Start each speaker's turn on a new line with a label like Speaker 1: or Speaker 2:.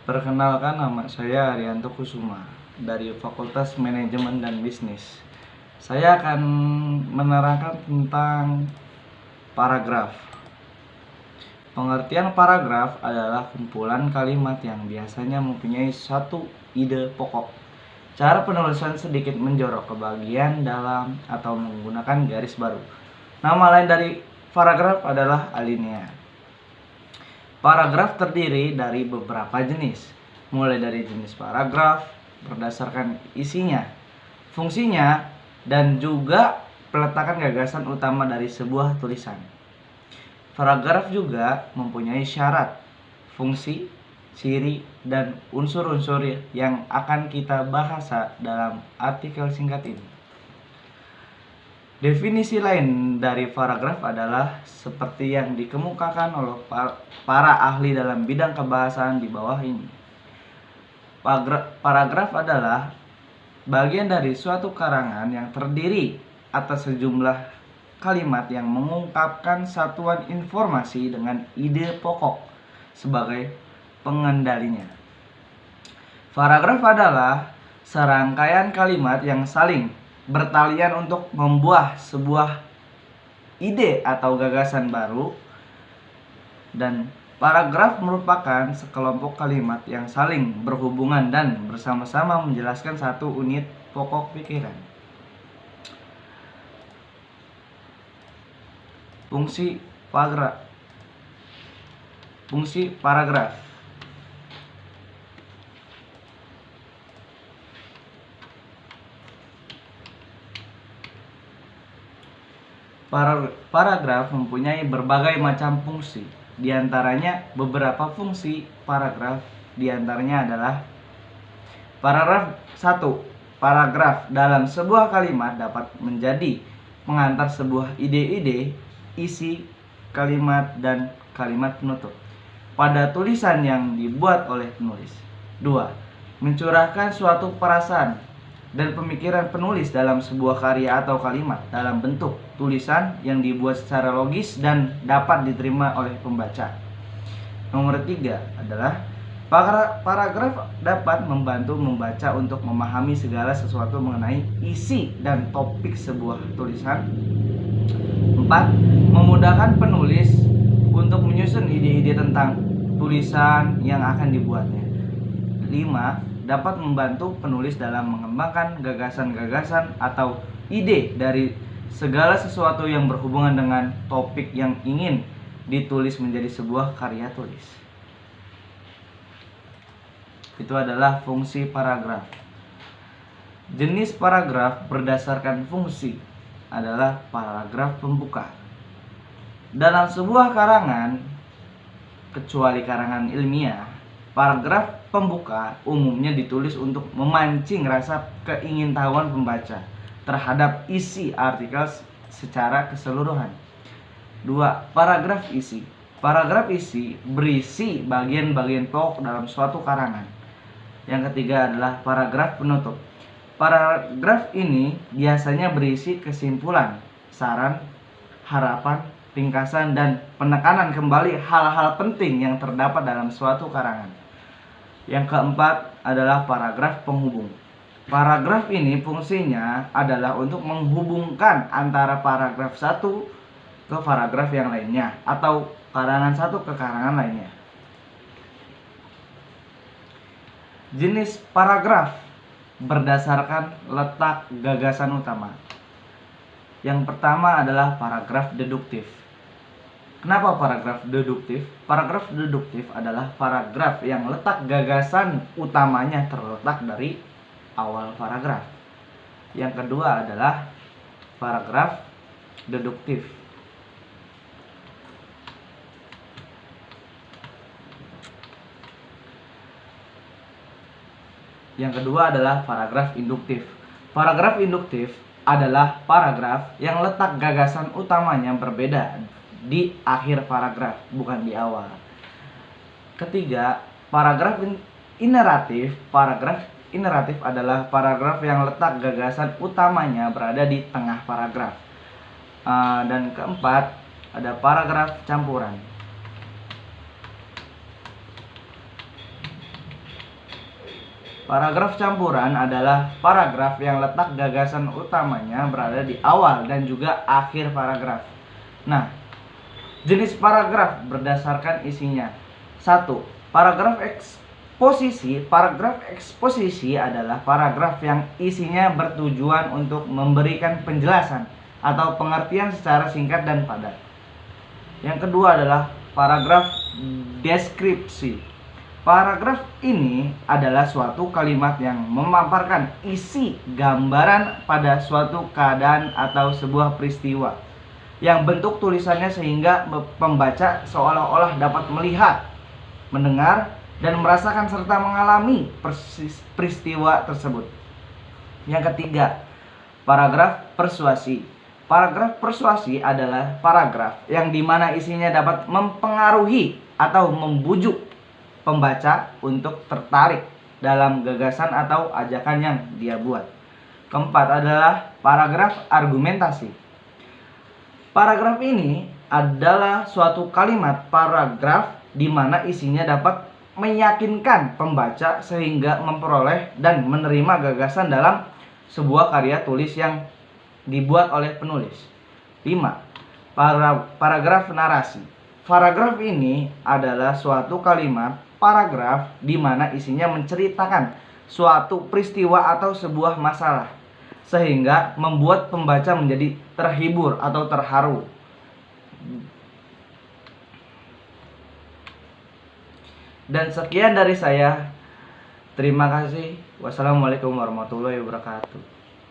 Speaker 1: Perkenalkan, nama saya Arianto Kusuma dari Fakultas Manajemen dan Bisnis. Saya akan menerangkan tentang paragraf. Pengertian paragraf adalah kumpulan kalimat yang biasanya mempunyai satu ide pokok. Cara penulisan sedikit menjorok ke bagian dalam atau menggunakan garis baru. Nama lain dari paragraf adalah alinea. Paragraf terdiri dari beberapa jenis, mulai dari jenis paragraf berdasarkan isinya, fungsinya, dan juga peletakan gagasan utama dari sebuah tulisan. Paragraf juga mempunyai syarat, fungsi, ciri, dan unsur-unsur yang akan kita bahas dalam artikel singkat ini. Definisi lain dari paragraf adalah seperti yang dikemukakan oleh para ahli dalam bidang kebahasaan di bawah ini. Paragraf adalah bagian dari suatu karangan yang terdiri atas sejumlah kalimat yang mengungkapkan satuan informasi dengan ide pokok sebagai pengendalinya. Paragraf adalah serangkaian kalimat yang saling bertalian untuk membuah sebuah ide atau gagasan baru, dan paragraf merupakan sekelompok kalimat yang saling berhubungan dan bersama-sama menjelaskan satu unit pokok pikiran. Fungsi paragraf. Paragraf mempunyai berbagai macam fungsi. Di antaranya beberapa fungsi paragraf diantaranya adalah paragraf 1. Paragraf dalam sebuah kalimat dapat menjadi pengantar sebuah ide-ide, isi kalimat, dan kalimat penutup pada tulisan yang dibuat oleh penulis. 2. Mencurahkan suatu perasaan dan pemikiran penulis dalam sebuah karya atau kalimat dalam bentuk tulisan yang dibuat secara logis dan dapat diterima oleh pembaca. Nomor 3 adalah paragraf dapat membantu membaca untuk memahami segala sesuatu mengenai isi dan topik sebuah tulisan. 4. Memudahkan penulis untuk menyusun ide-ide tentang tulisan yang akan dibuatnya. 5. Dapat membantu penulis dalam mengembangkan gagasan-gagasan atau ide dari segala sesuatu yang berhubungan dengan topik yang ingin ditulis menjadi sebuah karya tulis. Itu adalah fungsi paragraf. Jenis paragraf berdasarkan fungsi adalah paragraf pembuka. Dalam sebuah karangan, kecuali karangan ilmiah, paragraf pembuka umumnya ditulis untuk memancing rasa keingintahuan pembaca terhadap isi artikel secara keseluruhan. 2. Paragraf isi. Paragraf isi berisi bagian-bagian pokok dalam suatu karangan. Yang ketiga adalah paragraf penutup. Paragraf ini biasanya berisi kesimpulan, saran, harapan, ringkasan, dan penekanan kembali hal-hal penting yang terdapat dalam suatu karangan. Yang keempat adalah paragraf penghubung. Paragraf ini fungsinya adalah untuk menghubungkan antara paragraf satu ke paragraf yang lainnya atau karangan satu ke karangan lainnya. Jenis paragraf berdasarkan letak gagasan utama. Yang pertama adalah paragraf deduktif. Kenapa paragraf deduktif? Paragraf deduktif adalah paragraf yang letak gagasan utamanya terletak dari awal paragraf. Yang kedua adalah paragraf deduktif. Yang kedua adalah paragraf induktif. Paragraf induktif adalah paragraf yang letak gagasan utamanya berbeda di akhir paragraf, bukan di awal. Ketiga, paragraf ineratif. Paragraf ineratif adalah paragraf yang letak gagasan utamanya berada di tengah paragraf. Dan keempat, ada paragraf campuran. Paragraf campuran adalah paragraf yang letak gagasan utamanya berada di awal dan juga akhir paragraf. Nah, jenis paragraf berdasarkan isinya. 1. Paragraf eksposisi. Paragraf eksposisi adalah paragraf yang isinya bertujuan untuk memberikan penjelasan atau pengertian secara singkat dan padat. Yang kedua adalah paragraf deskripsi. Paragraf ini adalah suatu kalimat yang memaparkan isi gambaran pada suatu keadaan atau sebuah peristiwa, yang bentuk tulisannya sehingga pembaca seolah-olah dapat melihat, mendengar, dan merasakan serta mengalami peristiwa tersebut. Yang ketiga, paragraf persuasi. Paragraf persuasi adalah paragraf yang dimana isinya dapat mempengaruhi atau membujuk pembaca untuk tertarik dalam gagasan atau ajakan yang dia buat. Keempat adalah paragraf argumentasi. Paragraf ini adalah suatu kalimat paragraf di mana isinya dapat meyakinkan pembaca sehingga memperoleh dan menerima gagasan dalam sebuah karya tulis yang dibuat oleh penulis. 5. Paragraf narasi. Paragraf ini adalah suatu kalimat paragraf di mana isinya menceritakan suatu peristiwa atau sebuah masalah sehingga membuat pembaca menjadi terhibur atau terharu. Dan sekian dari saya. Terima kasih. Wassalamualaikum warahmatullahi wabarakatuh.